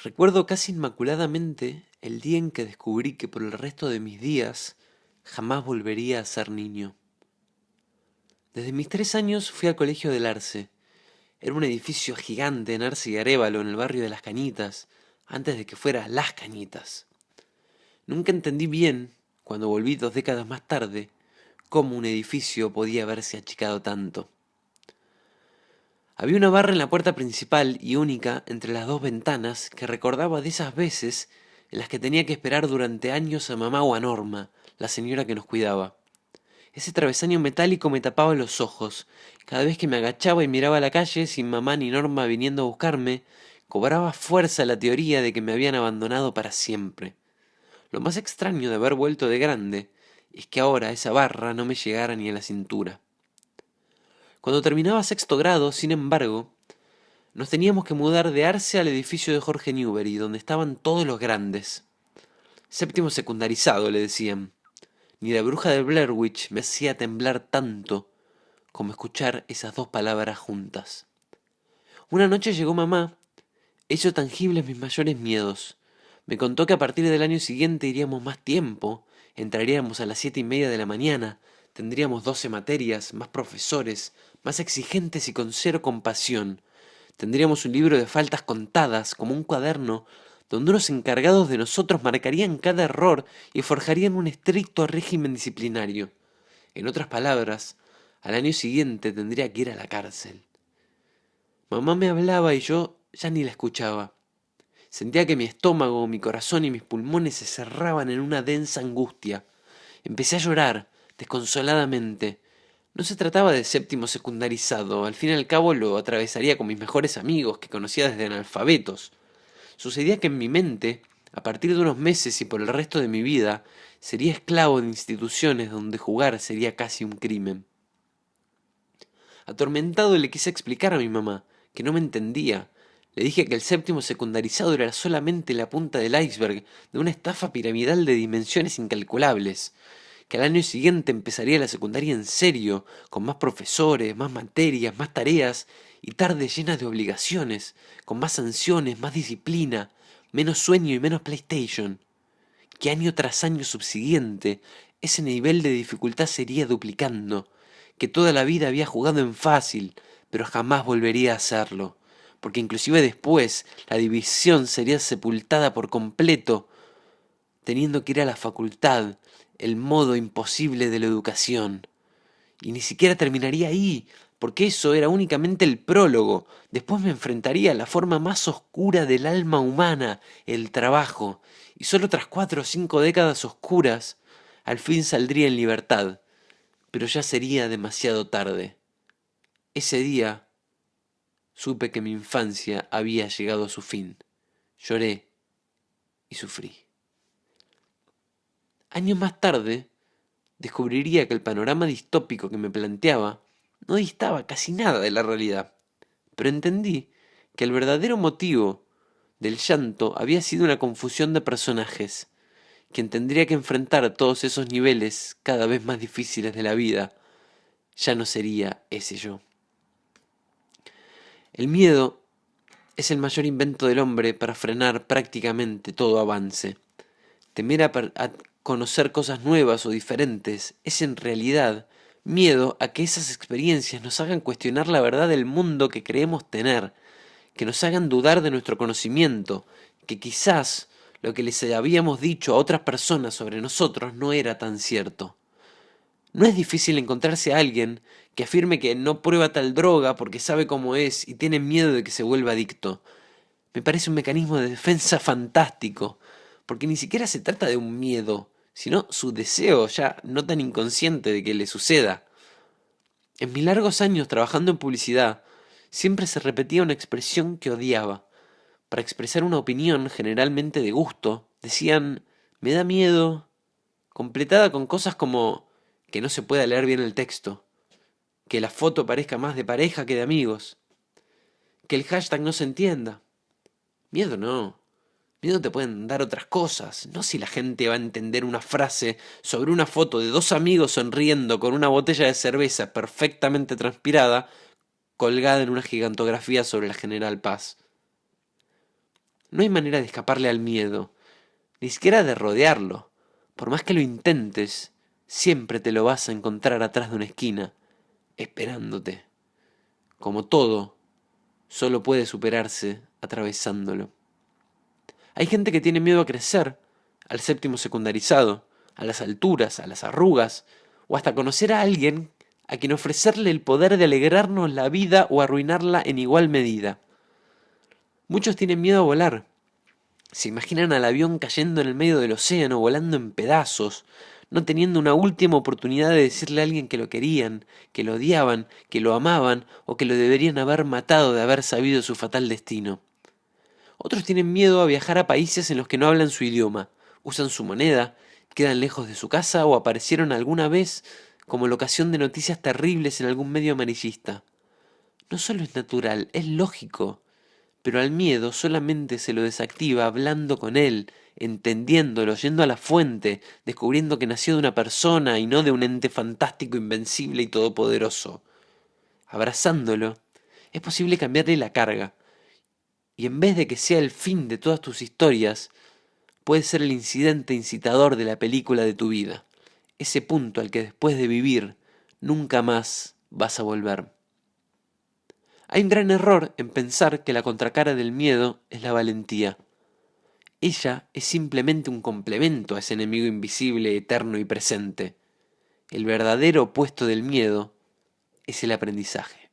Recuerdo casi inmaculadamente el día en que descubrí que por el resto de mis días jamás volvería a ser niño. Desde mis 3 años fui al colegio del Arce. Era un edificio gigante en Arce y Arévalo, en el barrio de Las Cañitas, antes de que fuera Las Cañitas. Nunca entendí bien, cuando volví 2 décadas más tarde, cómo un edificio podía haberse achicado tanto. Había una barra en la puerta principal y única entre las dos ventanas que recordaba de esas veces en las que tenía que esperar durante años a mamá o a Norma, la señora que nos cuidaba. Ese travesaño metálico me tapaba los ojos. Cada vez que me agachaba y miraba a la calle sin mamá ni Norma viniendo a buscarme, cobraba fuerza la teoría de que me habían abandonado para siempre. Lo más extraño de haber vuelto de grande es que ahora esa barra no me llegara ni a la cintura. Cuando terminaba sexto grado, sin embargo, nos teníamos que mudar de Arce al edificio de Jorge Newbery, donde estaban todos los grandes. Séptimo secundarizado, le decían. Ni la bruja de Blair Witch me hacía temblar tanto como escuchar esas dos palabras juntas. Una noche llegó mamá, hizo tangibles mis mayores miedos. Me contó que a partir del año siguiente iríamos más tiempo, entraríamos a las 7:30 de la mañana, tendríamos 12 materias, más profesores, más exigentes y con cero compasión. Tendríamos un libro de faltas contadas, como un cuaderno, donde unos encargados de nosotros marcarían cada error y forjarían un estricto régimen disciplinario. En otras palabras, al año siguiente tendría que ir a la cárcel. Mamá me hablaba y yo ya ni la escuchaba. Sentía que mi estómago, mi corazón y mis pulmones se cerraban en una densa angustia. Empecé a llorar, desconsoladamente. No se trataba de séptimo secundarizado, al fin y al cabo lo atravesaría con mis mejores amigos que conocía desde analfabetos. Sucedía que en mi mente, a partir de unos meses y por el resto de mi vida, sería esclavo de instituciones donde jugar sería casi un crimen. Atormentado le quise explicar a mi mamá, que no me entendía. Le dije que el séptimo secundarizado era solamente la punta del iceberg de una estafa piramidal de dimensiones incalculables, que al año siguiente empezaría la secundaria en serio, con más profesores, más materias, más tareas y tardes llenas de obligaciones, con más sanciones, más disciplina, menos sueño y menos PlayStation, que año tras año subsiguiente ese nivel de dificultad sería duplicando, que toda la vida había jugado en fácil, pero jamás volvería a hacerlo, porque inclusive después la división sería sepultada por completo, teniendo que ir a la facultad, el modo imposible de la educación. Y ni siquiera terminaría ahí, porque eso era únicamente el prólogo. Después me enfrentaría a la forma más oscura del alma humana, el trabajo, y solo tras 4 o 5 décadas oscuras, al fin saldría en libertad. Pero ya sería demasiado tarde. Ese día supe que mi infancia había llegado a su fin. Lloré y sufrí. Años más tarde, descubriría que el panorama distópico que me planteaba no distaba casi nada de la realidad, pero entendí que el verdadero motivo del llanto había sido una confusión de personajes, quien tendría que enfrentar todos esos niveles cada vez más difíciles de la vida, ya no sería ese yo. El miedo es el mayor invento del hombre para frenar prácticamente todo avance. Temer a conocer cosas nuevas o diferentes es en realidad miedo a que esas experiencias nos hagan cuestionar la verdad del mundo que creemos tener, que nos hagan dudar de nuestro conocimiento, que quizás lo que les habíamos dicho a otras personas sobre nosotros no era tan cierto. No es difícil encontrarse a alguien que afirme que no prueba tal droga porque sabe cómo es y tiene miedo de que se vuelva adicto. Me parece un mecanismo de defensa fantástico, porque ni siquiera se trata de un miedo, sino su deseo ya no tan inconsciente de que le suceda. En mis largos años trabajando en publicidad, siempre se repetía una expresión que odiaba. Para expresar una opinión generalmente de gusto, decían, me da miedo, completada con cosas como que no se pueda leer bien el texto, que la foto parezca más de pareja que de amigos, que el hashtag no se entienda. Miedo no. Miedo te pueden dar otras cosas, no si la gente va a entender una frase sobre una foto de dos amigos sonriendo con una botella de cerveza perfectamente transpirada colgada en una gigantografía sobre la General Paz. No hay manera de escaparle al miedo, ni siquiera de rodearlo. Por más que lo intentes, siempre te lo vas a encontrar atrás de una esquina, esperándote. Como todo, solo puede superarse atravesándolo. Hay gente que tiene miedo a crecer, al séptimo secundarizado, a las alturas, a las arrugas, o hasta conocer a alguien a quien ofrecerle el poder de alegrarnos la vida o arruinarla en igual medida. Muchos tienen miedo a volar. Se imaginan al avión cayendo en el medio del océano, volando en pedazos, no teniendo una última oportunidad de decirle a alguien que lo querían, que lo odiaban, que lo amaban o que lo deberían haber matado de haber sabido su fatal destino. Otros tienen miedo a viajar a países en los que no hablan su idioma, usan su moneda, quedan lejos de su casa o aparecieron alguna vez como locación de noticias terribles en algún medio amarillista. No solo es natural, es lógico, pero al miedo solamente se lo desactiva hablando con él, entendiéndolo, yendo a la fuente, descubriendo que nació de una persona y no de un ente fantástico, invencible y todopoderoso. Abrazándolo, es posible cambiarle la carga, y en vez de que sea el fin de todas tus historias, puede ser el incidente incitador de la película de tu vida, ese punto al que después de vivir nunca más vas a volver. Hay un gran error en pensar que la contracara del miedo es la valentía. Ella es simplemente un complemento a ese enemigo invisible, eterno y presente. El verdadero opuesto del miedo es el aprendizaje.